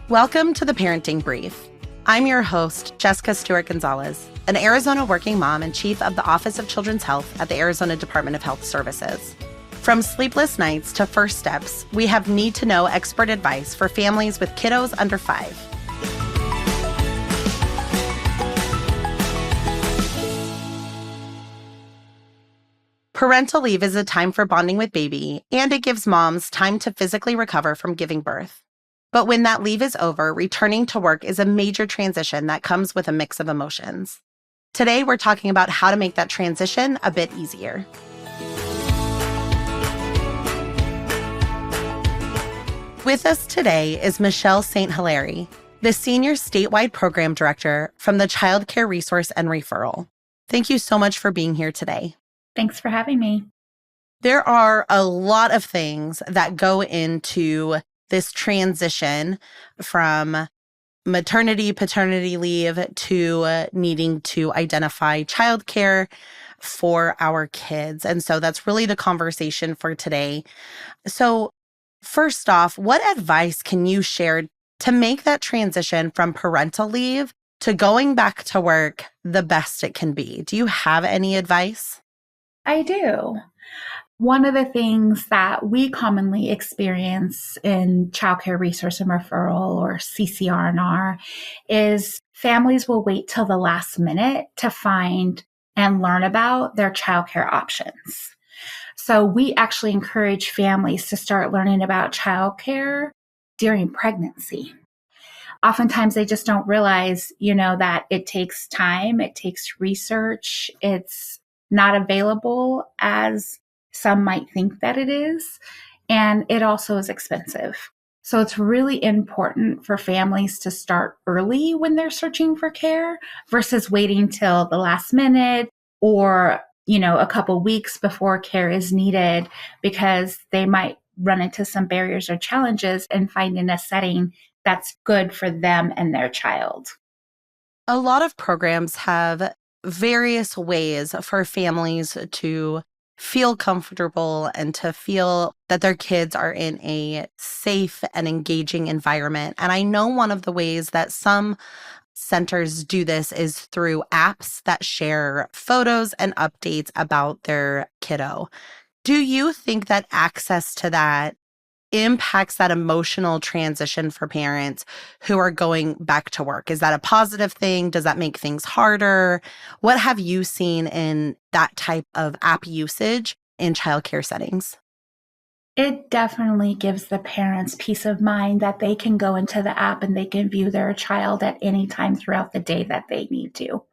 Welcome to the Parenting Brief. I'm your host, Jessica Stewart Gonzalez, an Arizona working mom and chief of the Office of Children's Health at the Arizona Department of Health Services. From sleepless nights to first steps, we have need-to-know expert advice for families with kiddos under 5. Parental leave is a time for bonding with baby, and it gives moms time to physically recover from giving birth. But when that leave is over, returning to work is a major transition that comes with a mix of emotions. Today, we're talking about how to make that transition a bit easier. With us today is Michelle St. Hilarie, the Senior Statewide Program Director from the Child Care Resource and Referral. Thank you so much for being here today. Thanks for having me. There are a lot of things that go into this transition from maternity, paternity leave to needing to identify childcare for our kids. And so that's really the conversation for today. So first off, what advice can you share to make that transition from parental leave to going back to work the best it can be? Do you have any advice? I do. One of the things that we commonly experience in Child Care Resource and Referral, or CCR&R, is families will wait till the last minute to find and learn about their childcare options. So we actually encourage families to start learning about childcare during pregnancy. Oftentimes they just don't realize, that it takes time, it takes research, it's not available as some might think that it is, and it also is expensive. So it's really important for families to start early when they're searching for care versus waiting till the last minute or, a couple weeks before care is needed, because they might run into some barriers or challenges in finding a setting that's good for them and their child. A lot of programs have various ways for families to feel comfortable and to feel that their kids are in a safe and engaging environment. And I know one of the ways that some centers do this is through apps that share photos and updates about their kiddo. Do you think that access to that impacts that emotional transition for parents who are going back to work? Is that a positive thing? Does that make things harder? What have you seen in that type of app usage in childcare settings? It definitely gives the parents peace of mind that they can go into the app and they can view their child at any time throughout the day that they need to.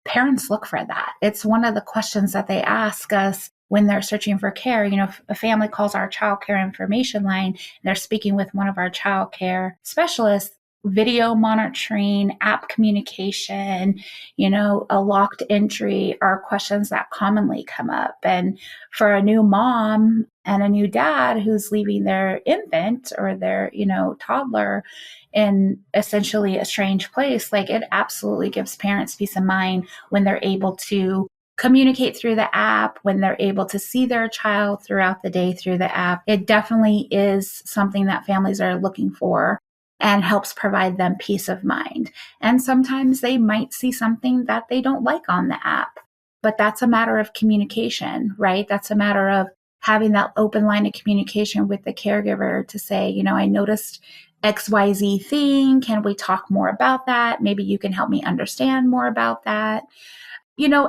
Parents look for that. It's one of the questions that they ask us when they're searching for care. If a family calls our child care information line and they're speaking with one of our child care specialists, video monitoring, app communication, a locked entry are questions that commonly come up. And for a new mom and a new dad who's leaving their infant or their, toddler in essentially a strange place, it absolutely gives parents peace of mind when they're able to communicate through the app, when they're able to see their child throughout the day through the app. It definitely is something that families are looking for and helps provide them peace of mind. And sometimes they might see something that they don't like on the app, but that's a matter of communication, right? That's a matter of having that open line of communication with the caregiver to say, I noticed XYZ thing. Can we talk more about that? Maybe you can help me understand more about that.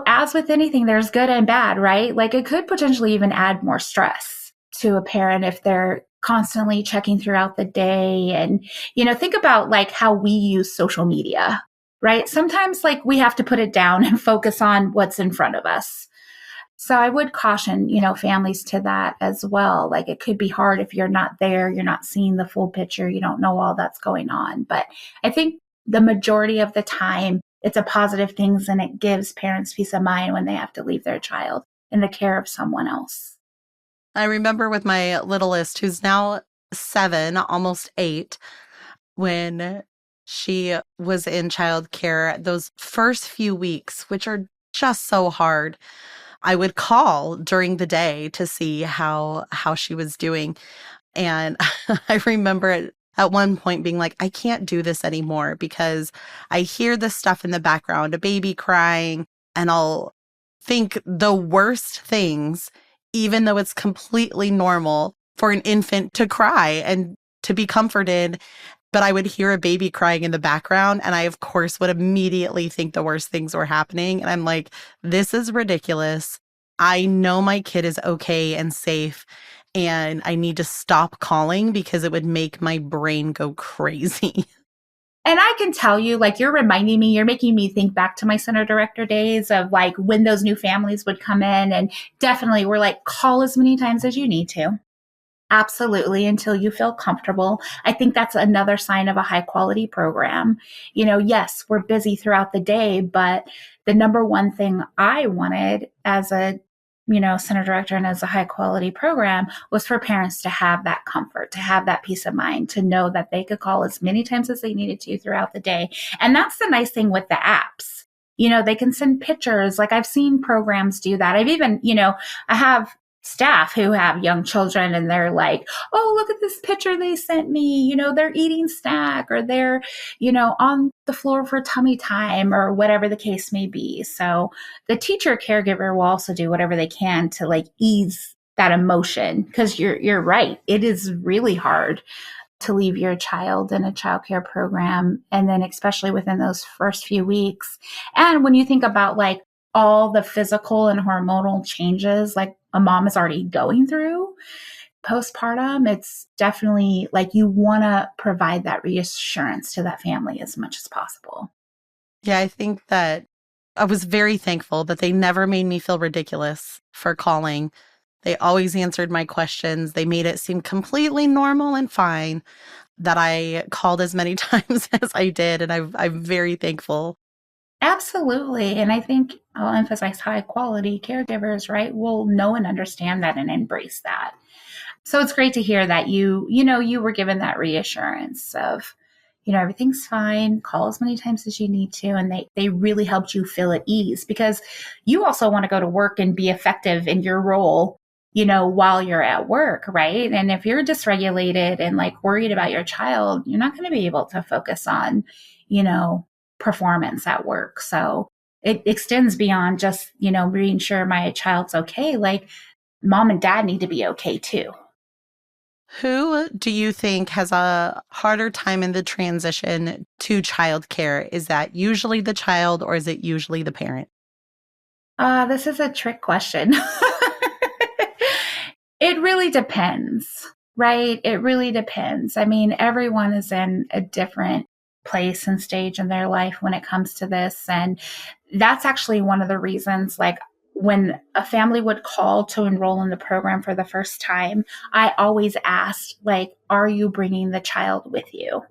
As with anything, there's good and bad, right? It could potentially even add more stress to a parent if they're constantly checking throughout the day. And, think about how we use social media, right? Sometimes we have to put it down and focus on what's in front of us. So I would caution, families to that as well. It could be hard if you're not there, you're not seeing the full picture, you don't know all that's going on. But I think the majority of the time, it's a positive thing, and it gives parents peace of mind when they have to leave their child in the care of someone else. I remember with my littlest, who's now 7, almost 8, when she was in childcare, those first few weeks, which are just so hard, I would call during the day to see how she was doing. And I remember at one point being like, I can't do this anymore because I hear this stuff in the background, a baby crying, and I'll think the worst things, even though it's completely normal for an infant to cry and to be comforted. But I would hear a baby crying in the background, and I, of course, would immediately think the worst things were happening. And I'm like, this is ridiculous. I know my kid is okay and safe, and I need to stop calling because it would make my brain go crazy. And I can tell you, like, you're reminding me, you're making me think back to my center director days of like when those new families would come in. And definitely we're like, call as many times as you need to. Absolutely, until you feel comfortable. I think that's another sign of a high quality program. Yes, we're busy throughout the day, but the number one thing I wanted as a center director and as a high quality program was for parents to have that comfort, to have that peace of mind, to know that they could call as many times as they needed to throughout the day. And that's the nice thing with the apps. They can send pictures. Like I've seen programs do that. I've even, I have staff who have young children and they're like, oh, look at this picture they sent me. They're eating snack or they're, on the floor for tummy time or whatever the case may be. So the teacher caregiver will also do whatever they can to like ease that emotion, because you're right. It is really hard to leave your child in a childcare program. And then especially within those first few weeks. And when you think about like all the physical and hormonal changes like a mom is already going through postpartum, it's definitely like you want to provide that reassurance to that family as much as possible. Yeah, I think that I was very thankful that they never made me feel ridiculous for calling. They always answered my questions. They made it seem completely normal and fine that I called as many times as I did. And I'm very thankful. Absolutely. And I think I'll emphasize high quality caregivers, right, will know and understand that and embrace that. So it's great to hear that you were given that reassurance of, everything's fine, call as many times as you need to. And they really helped you feel at ease, because you also want to go to work and be effective in your role, while you're at work, right? And if you're dysregulated and like worried about your child, you're not going to be able to focus on, performance at work. So it extends beyond just, being sure my child's okay. Like mom and dad need to be okay too. Who do you think has a harder time in the transition to childcare? Is that usually the child or is it usually the parent? This is a trick question. It really depends, right? It really depends. I mean, everyone is in a different place and stage in their life when it comes to this. And that's actually one of the reasons, like when a family would call to enroll in the program for the first time, I always asked, like, are you bringing the child with you?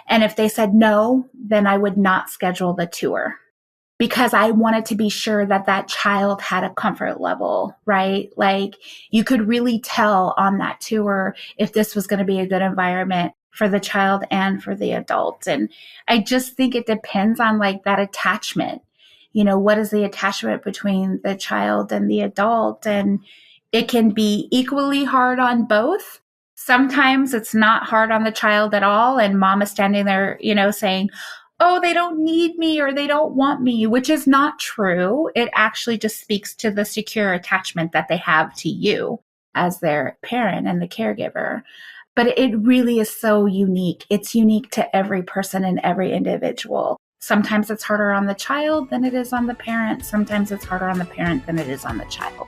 And if they said no, then I would not schedule the tour, because I wanted to be sure that that child had a comfort level, right? Like you could really tell on that tour if this was going to be a good environment for the child and for the adult. And I just think it depends on like that attachment. What is the attachment between the child and the adult? And it can be equally hard on both. Sometimes it's not hard on the child at all. And mom is standing there, saying, oh, they don't need me or they don't want me, which is not true. It actually just speaks to the secure attachment that they have to you as their parent and the caregiver. But it really is so unique. It's unique to every person and every individual. Sometimes it's harder on the child than it is on the parent. Sometimes it's harder on the parent than it is on the child.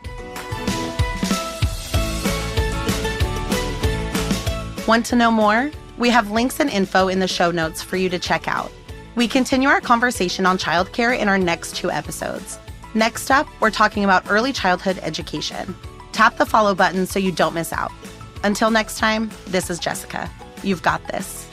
Want to know more? We have links and info in the show notes for you to check out. We continue our conversation on childcare in our next 2 episodes. Next up, we're talking about early childhood education. Tap the follow button so you don't miss out. Until next time, this is Jessica. You've got this.